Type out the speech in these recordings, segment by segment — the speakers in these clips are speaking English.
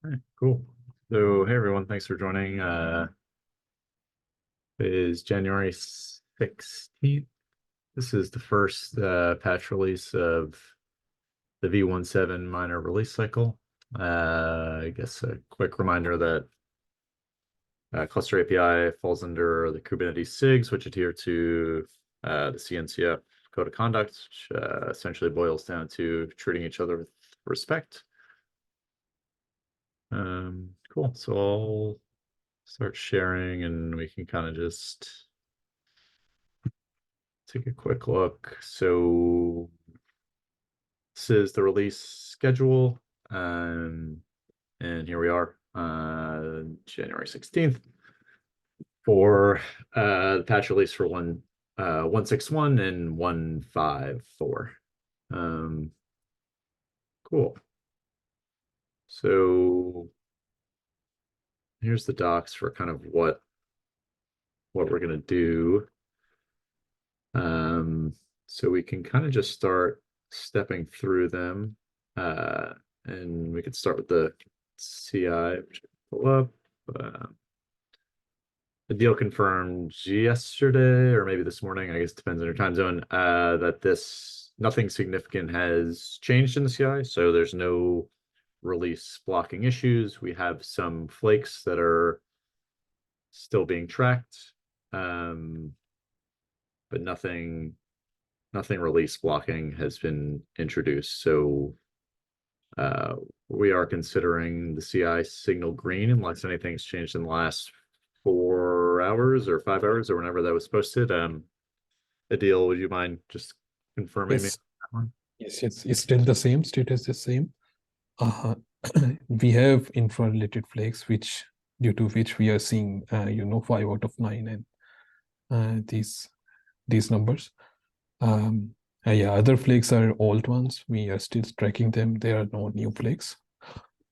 All right, cool. So, hey everyone, thanks for joining. It is January 16th. This is the first patch release of the v1.7 minor release cycle. I guess a quick reminder that cluster API falls under the Kubernetes SIGs, which adhere to the CNCF code of conduct, which essentially boils down to treating each other with respect. Cool. So I'll start sharing and we can kind of just take a quick look. So this is the release schedule. And here we are, January 16th for the patch release for 1.6.1 and 1.5.4. Cool. So here's the docs for kind of what we're going to do. So we can kind of just start stepping through them. And we could start with the CI, which I pull up. The deal confirmed yesterday, or maybe this morning, I guess it depends on your time zone, that nothing significant has changed in the CI. So there's no release blocking issues. We have some flakes that are still being tracked. But nothing release blocking has been introduced. So we are considering the CI signal green unless anything's changed in the last 4 hours or 5 hours or whenever that was posted. Adil, would you mind just confirming me Yes, that one? yes, it's still the same, status the same. We have infra-related flakes, due to which we are seeing, 5 out of 9 and these numbers. Yeah, other flakes are old ones. We are still tracking them. There are no new flakes.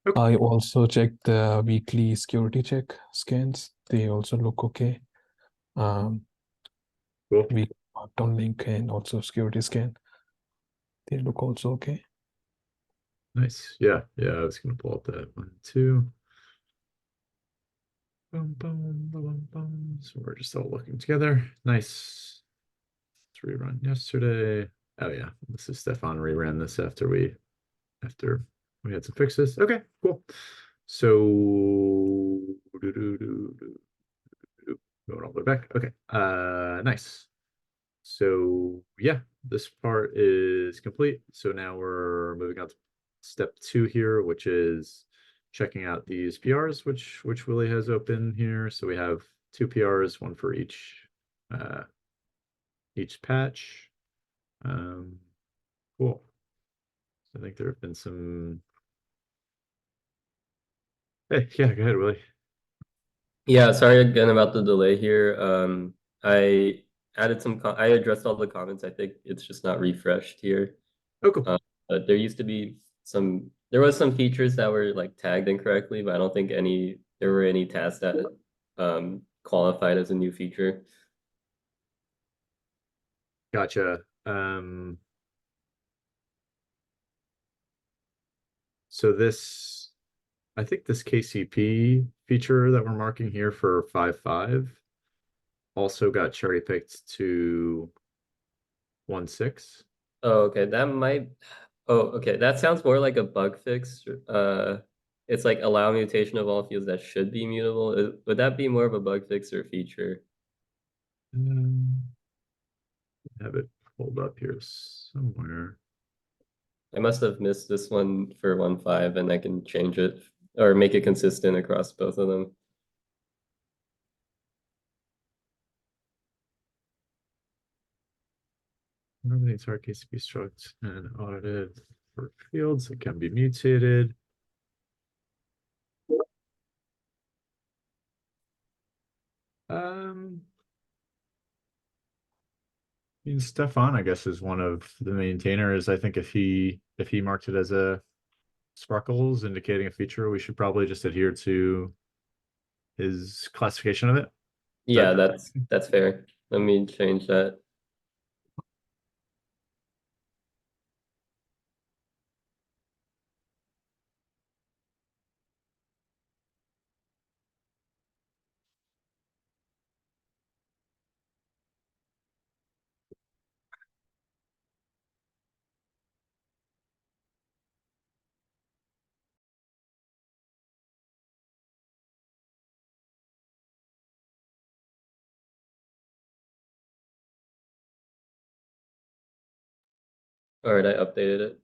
Okay. I also checked the weekly security check scans. They also look okay. Cool. We marked on link and also security scan. They look also okay. Nice. Yeah, I was gonna pull up that one too. Boom, boom, boom, boom. So we're just all looking together. Nice. Let's rerun yesterday. Oh yeah, this is Stefan reran this after we had some fixes. Okay, cool. So going all the way back. Okay, nice. So yeah, this part is complete. So now we're moving on to step 2 here, which is checking out these PRs, which Willie has open here. So we have 2 PRs, one for each patch. Cool. I think there have been some. Hey, yeah, go ahead, Willie. Yeah, sorry again about the delay here. I I addressed all the comments. I think it's just not refreshed here. Oh, cool. But there was some features that were like tagged incorrectly, but I don't think there were any tasks that qualified as a new feature. Gotcha. So I think this KCP feature that we're marking here for 5.5 also got cherry picked to 1.6. Oh, okay. That sounds more like a bug fix. It's like allow mutation of all fields that should be mutable. Would that be more of a bug fix or a feature? Have it pulled up here somewhere. I must have missed this one for 1.5 and I can change it or make it consistent across both of them. Eliminates our KCP struct and audited for fields that can be mutated. I mean, Stefan, I guess, is one of the maintainers. I think if he marked it as a sparkles indicating a feature, we should probably just adhere to his classification of it. Yeah, that's fair. Let me change that. All right, I updated it.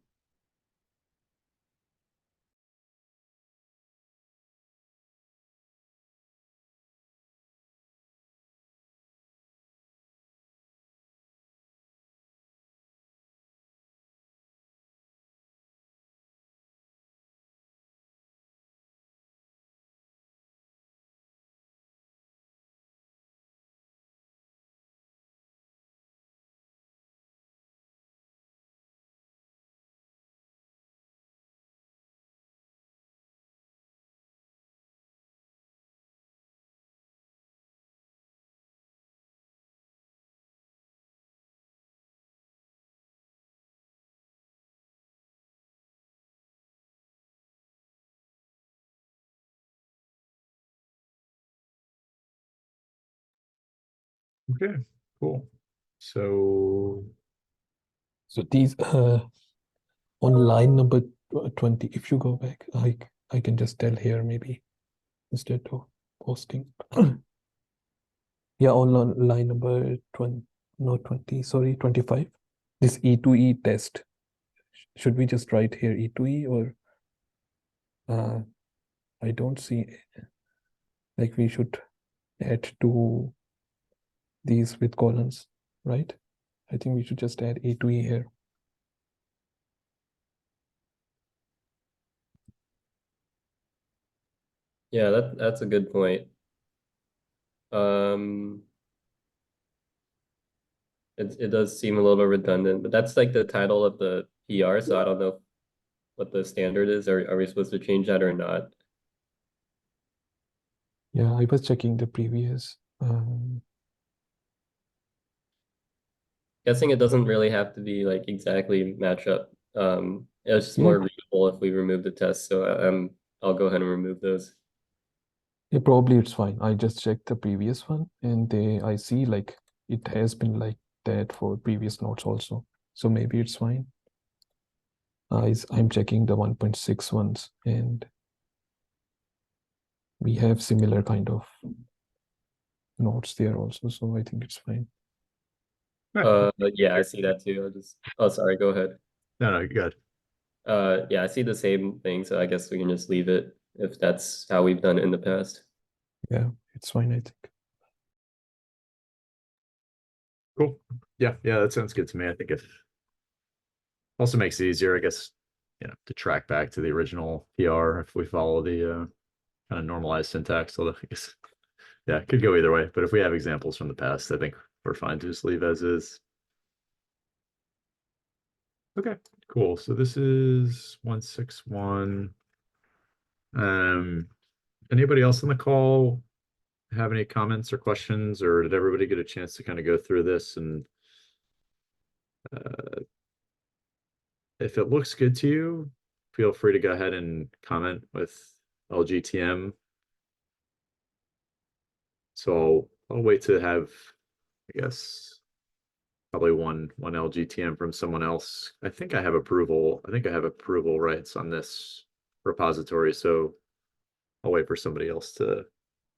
Okay, cool. So So these on line number 20, if you go back, I can just tell here maybe instead of posting. Yeah, on line number 20, no 20, sorry, 25. This E2E test. Should we just write here E2E or I don't see like we should add to these with columns, right? I think we should just add E2E here. Yeah, that's a good point. It does seem a little redundant, but that's like the title of the PR, so I don't know what the standard is. Are we supposed to change that or not? Yeah, I was checking the previous. Guessing it doesn't really have to be like exactly match up. It's just Yeah, more readable if we remove the test. So I'll go ahead and remove those. yeah, probably it's fine. I just checked the previous one and I see like it has been like that for previous notes also. So maybe it's fine. I'm checking the 1.6 ones and we have similar kind of notes there also. So I think it's fine. Yeah, I see that too. Oh, sorry, go ahead. no, you got Yeah, I see the same thing, so I guess we can just leave it if that's how we've done it in the past. Yeah, it's fine, I think. cool. Yeah, that sounds good to me. I think if also makes it easier, I guess, to track back to the original PR if we follow the kind of normalized syntax. Although I guess, yeah, it could go either way. But if we have examples from the past, I think we're fine to just leave as is. Okay, cool. So this is 1.6.1. Anybody else on the call have any comments or questions, or did everybody get a chance to kind of go through this? And if it looks good to you, feel free to go ahead and comment with LGTM. So I'll wait to have, I guess, probably one LGTM from someone else. I think I have approval. I think I have approval rights on this repository. So I'll wait for somebody else to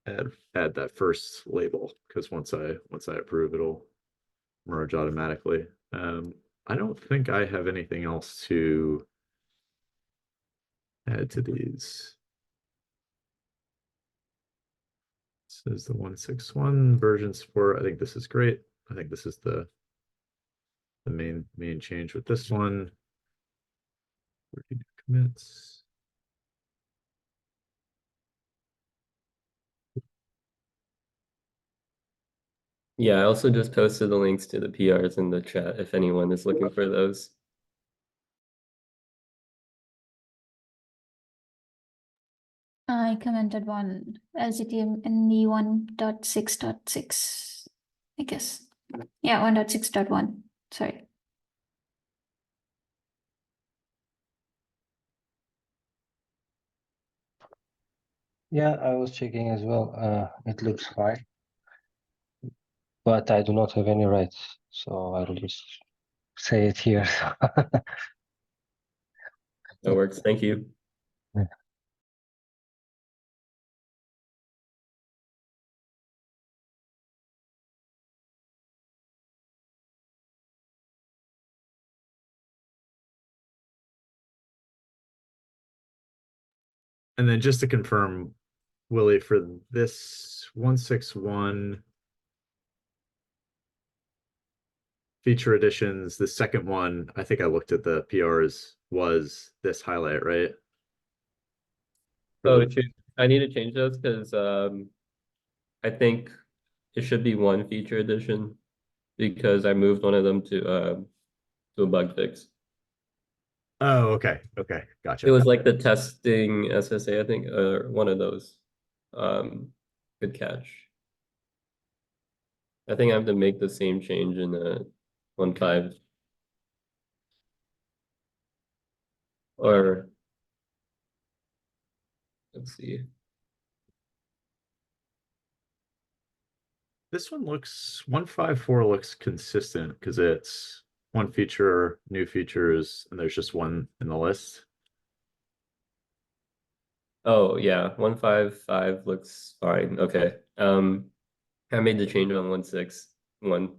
add that first label, because once I approve, it'll merge automatically. I don't think I have anything else to add to these. This is the 1.6.1 version support. I think this is great. I think this is the main change with this one. Commits. Yeah, I also just posted the links to the PRs in the chat if anyone is looking for those. I commented one LGTM in v1.6.6, I guess. Yeah, 1.6.1. Sorry. Yeah, I was checking as well. It looks fine, but I do not have any rights, so I will just say it here. That works. Thank you. And then just to confirm, Willie, for this 1.6.1 feature additions, the second one, I think I looked at the PRs, was this highlight, right? For Oh, the- shoot. I need to change those because I think it should be one feature addition because I moved one of them to a bug fix. Oh, okay, It gotcha. was like the testing SSA, I think, or one of those. Good catch. I think I have to make the same change in the 1.5 or let's see. This one looks 1.5.4 looks consistent because it's one feature, new features, and there's just one in the list. Oh yeah, 1.5.5 looks fine. Okay. I made the change on 1.6.1.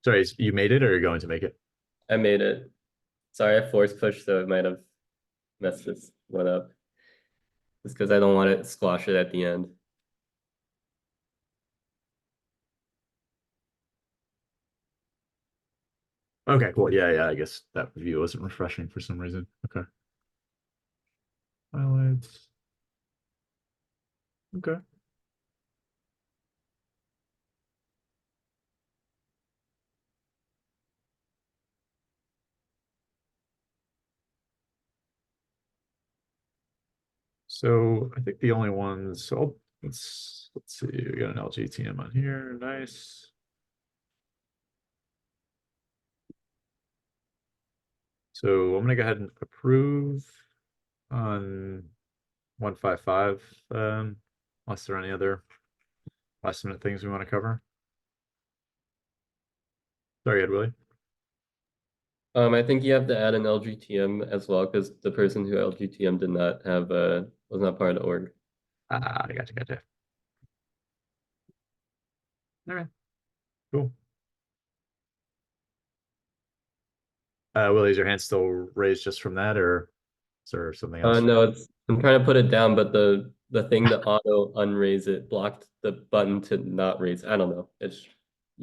Sorry, you made it or you're going to make it? I made it. Sorry, I force pushed, so it might have messed this one up. Just because I don't want to squash it at the end. Okay, cool. Yeah, I guess that view wasn't refreshing for some reason. Okay. Highlights. Okay. So I think the only ones, so let's see, we got an LGTM on here, nice. So I'm gonna go ahead and approve on 1.5.5, unless there are any other last minute things we want to cover. Sorry, Ed Willie. I think you have to add an LGTM as well because the person who LGTM did not have was not part of the org. Ah, gotcha. All right, cool. Willie, is your hand still raised just from that, or is there something else? No, I'm trying to put it down, but the thing to auto unraise it blocked the button to not raise. I don't know. It's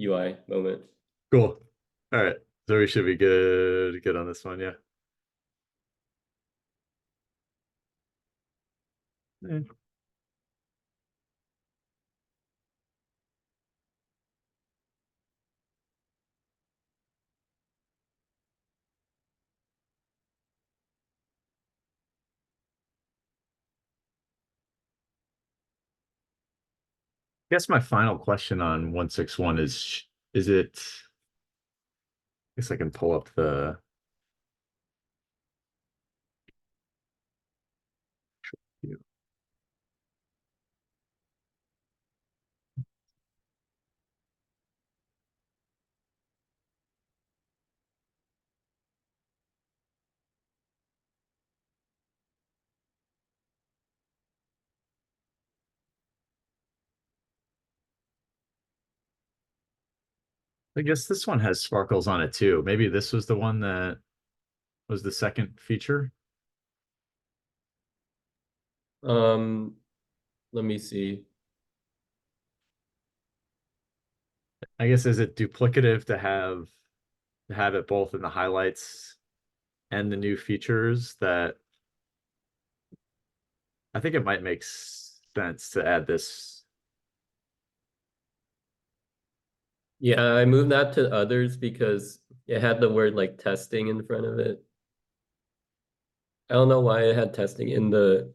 UI moment. Cool. All right, so we should be good on this one, yeah. Eh. Guess my final question on 1.6.1 is it, I guess I can pull up the view. I guess this one has sparkles on it too. Maybe this was the one that was the second feature. Let me see. I guess is it duplicative to have it both in the highlights and the new features that I think it might make sense to add this. Yeah, I moved that to others because it had the word like testing in front of it. I don't know why it had testing in the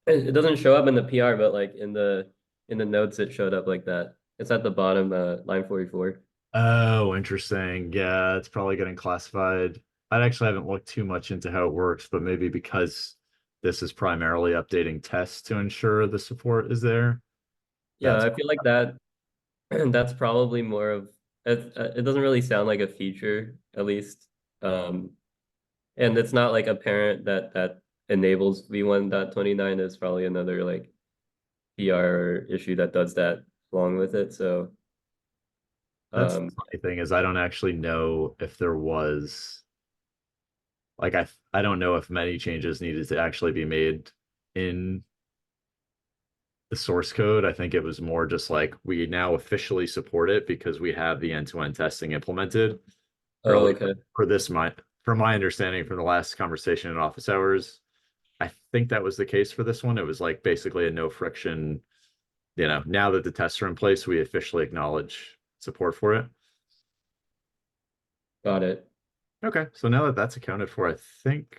it doesn't show up in the PR, but like in the notes it showed up like that. It's at the bottom, line 44. Oh, interesting. Yeah, it's probably getting classified. I actually haven't looked too much into how it works, but maybe because this is primarily updating tests to ensure the support is there. Yeah, That's I feel like that that's probably more of it doesn't really sound like a feature, at least. And it's not like apparent that that enables v1.29 is probably another like PR issue that does that along with it. So That's the Um, funny thing is I don't actually know if there was like I don't know if many changes needed to actually be made in the source code. I think it was more just like we now officially support it because we have the end-to-end testing implemented. oh, Early okay. for this from my understanding from the last conversation in office hours, I think that was the case for this one. It was like basically a no friction, now that the tests are in place, we officially acknowledge support for it. Got it. Okay, so now that that's accounted for, I think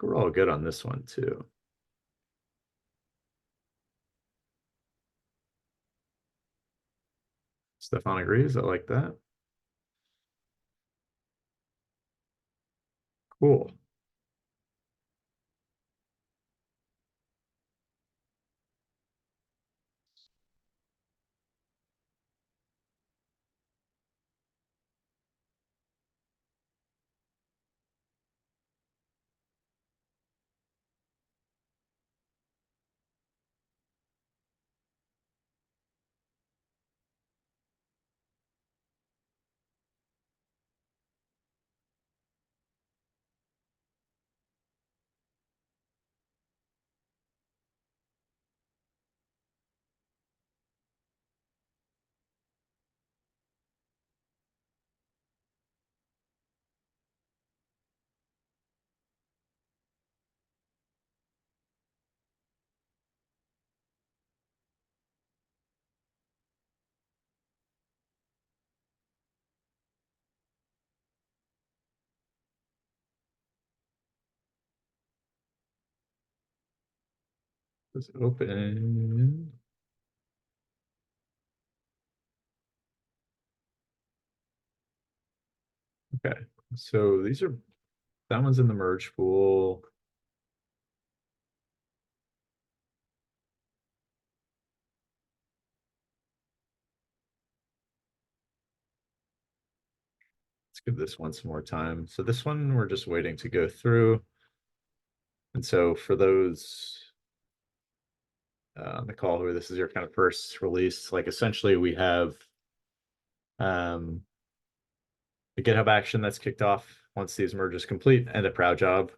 we're all good on this one too. Stefan agrees. I like that. Cool. Let's open. Okay, so that one's in the merge pool. Let's give this one some more time. So this one we're just waiting to go through. And so for those on the call who this is your kind of first release, like essentially we have the GitHub action that's kicked off once these merges complete and a proud job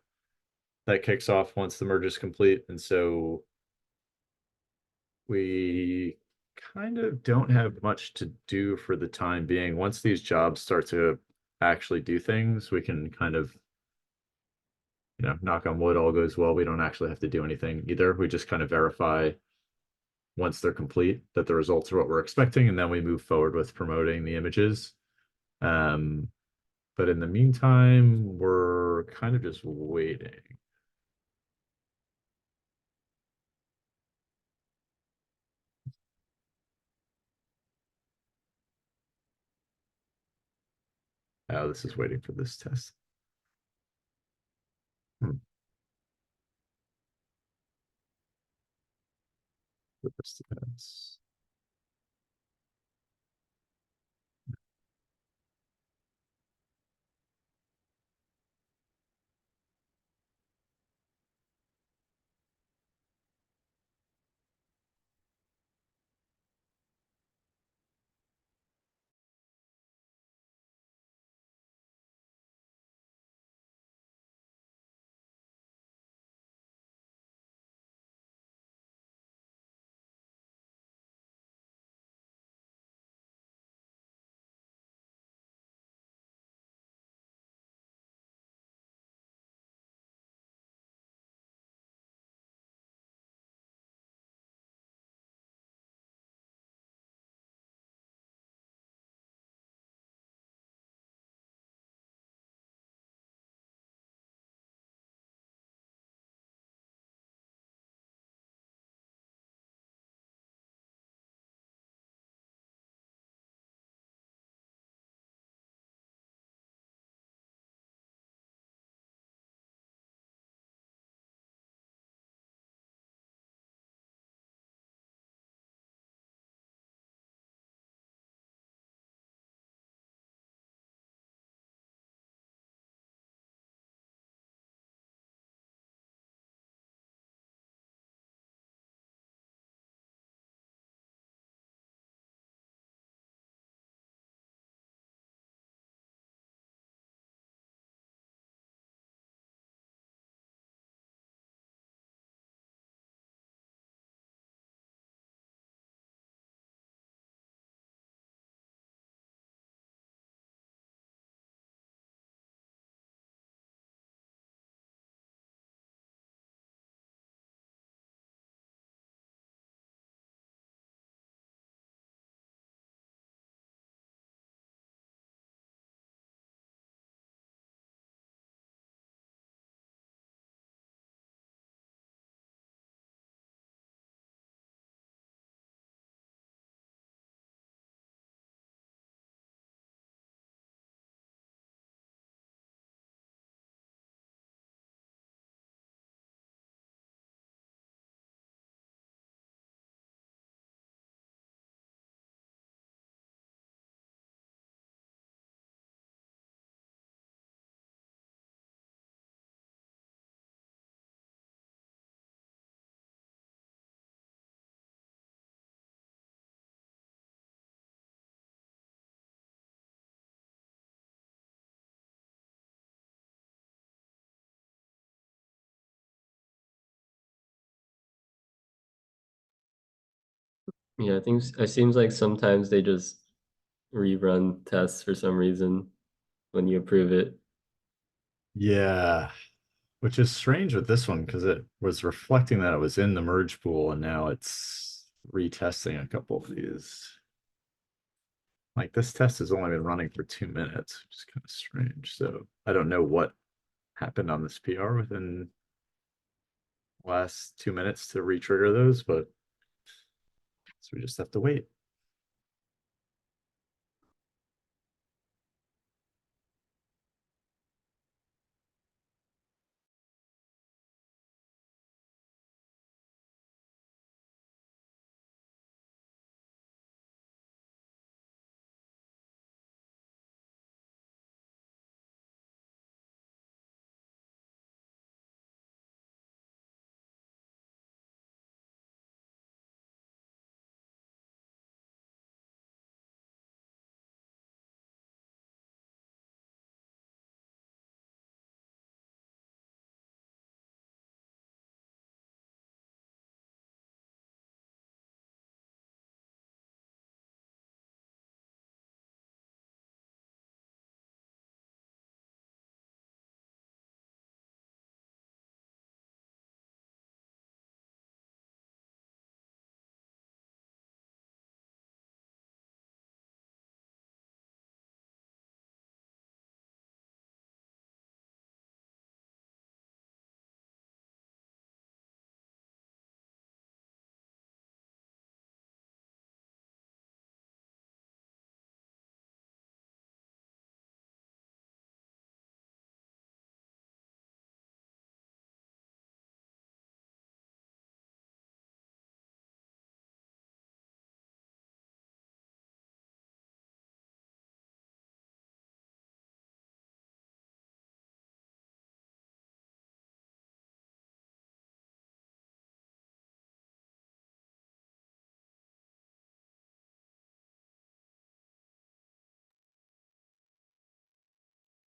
that kicks off once the merge is complete. And so we kind of don't have much to do for the time being. Once these jobs start to actually do things, we can kind of, knock on wood, all goes well. We don't actually have to do anything either. We just kind of verify once they're complete that the results are what we're expecting, and then we move forward with promoting the images. But in the meantime, we're kind of just waiting. Oh, this is waiting for this test. For this test. Yeah, I think it seems like sometimes they just rerun tests for some reason when you approve it. Yeah, which is strange with this one because it was reflecting that it was in the merge pool and now it's retesting a couple of these. Like this test has only been running for 2 minutes, which is kind of strange. So I don't know what happened on this PR within the last 2 minutes to re-trigger those, but so we just have to wait.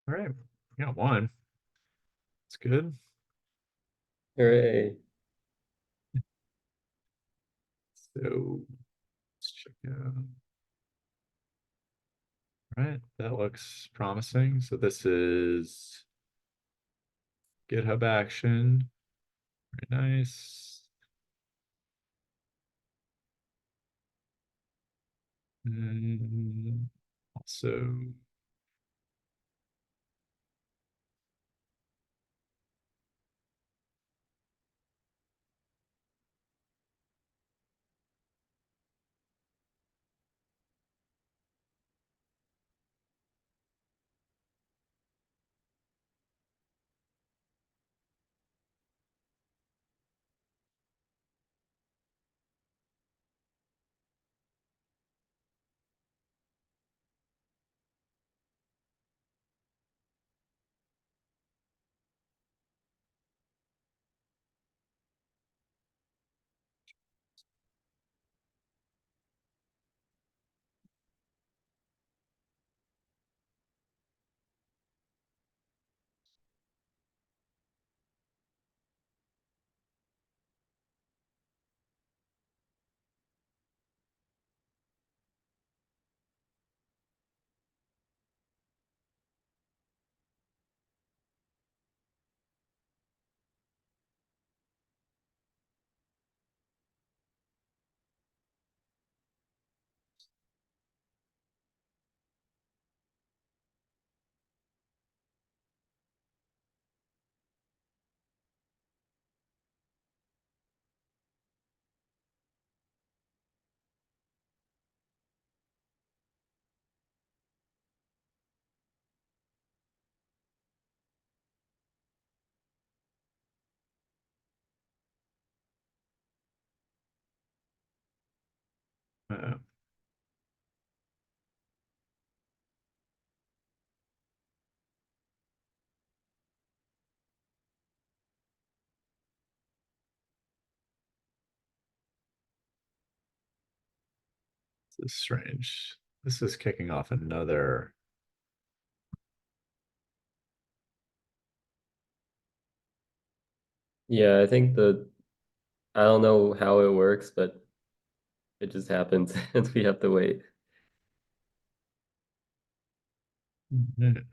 All right, we got one. It's good. Hooray. So let's check out. All right, that looks promising. So this is GitHub action. Very nice. And also uh, this is strange. This is kicking off another. Yeah, I think I don't know how it works, but It just happens and we have to wait. Mhm.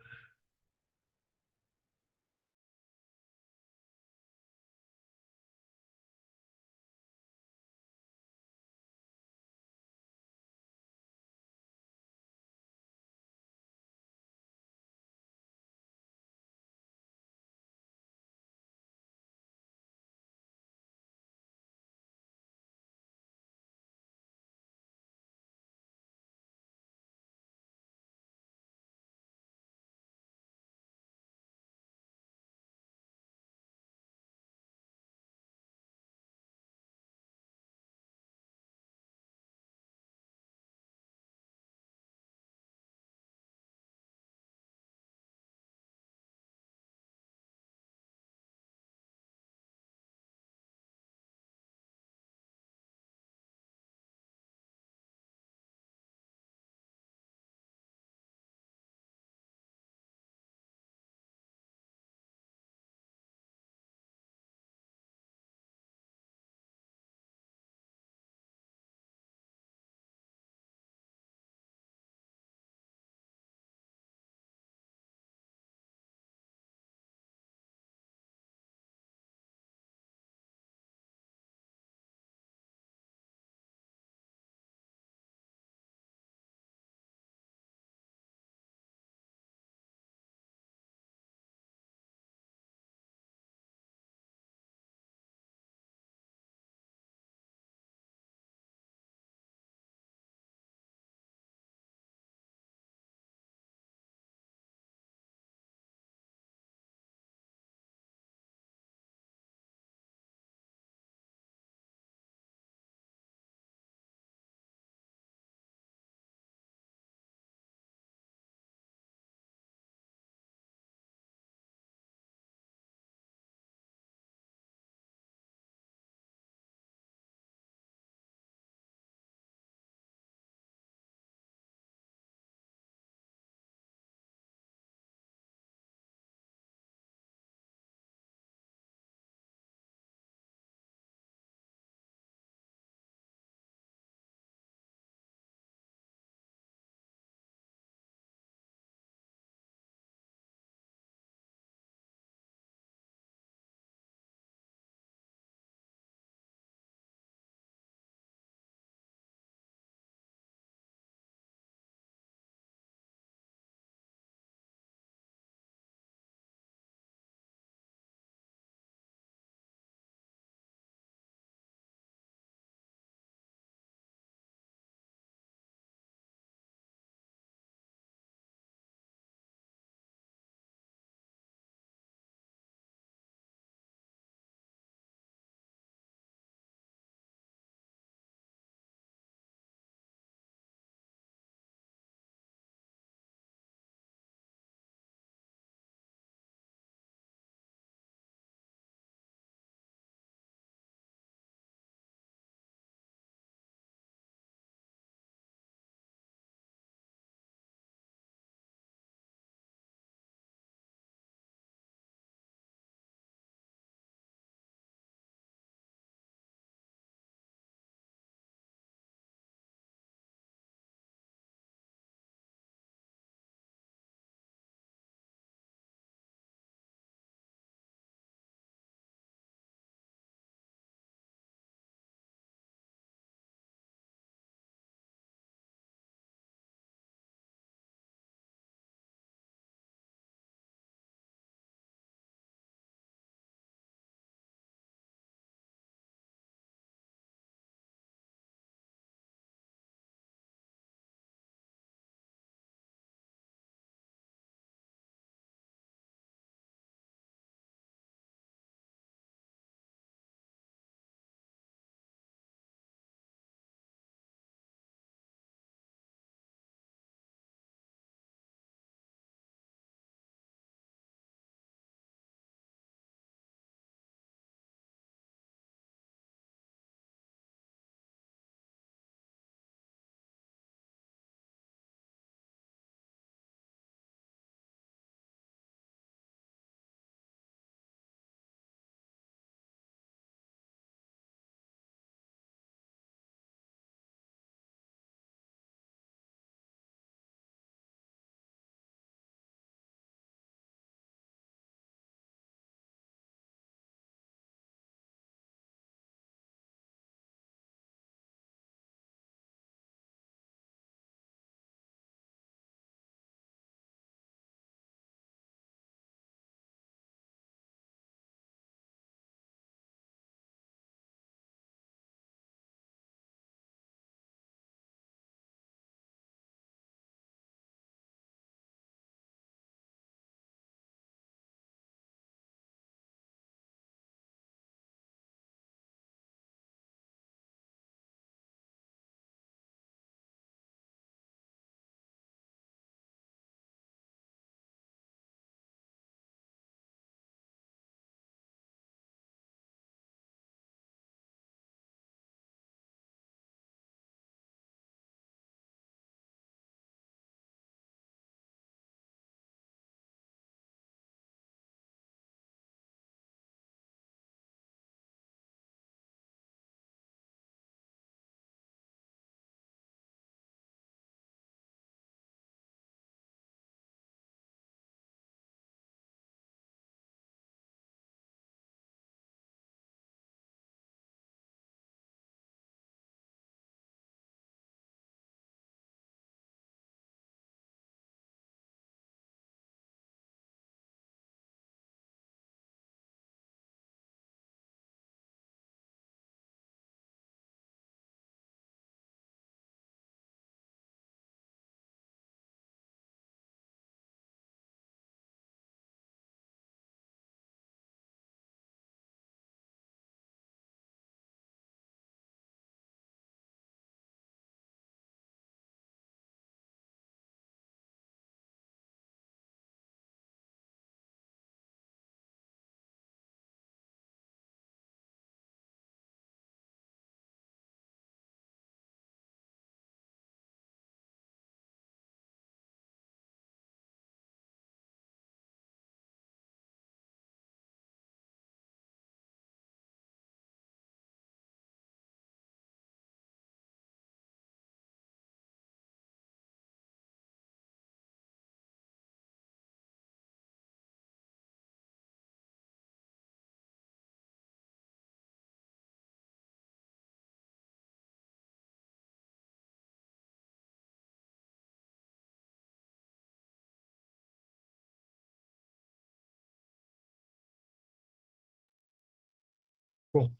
Cool.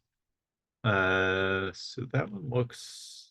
So that one looks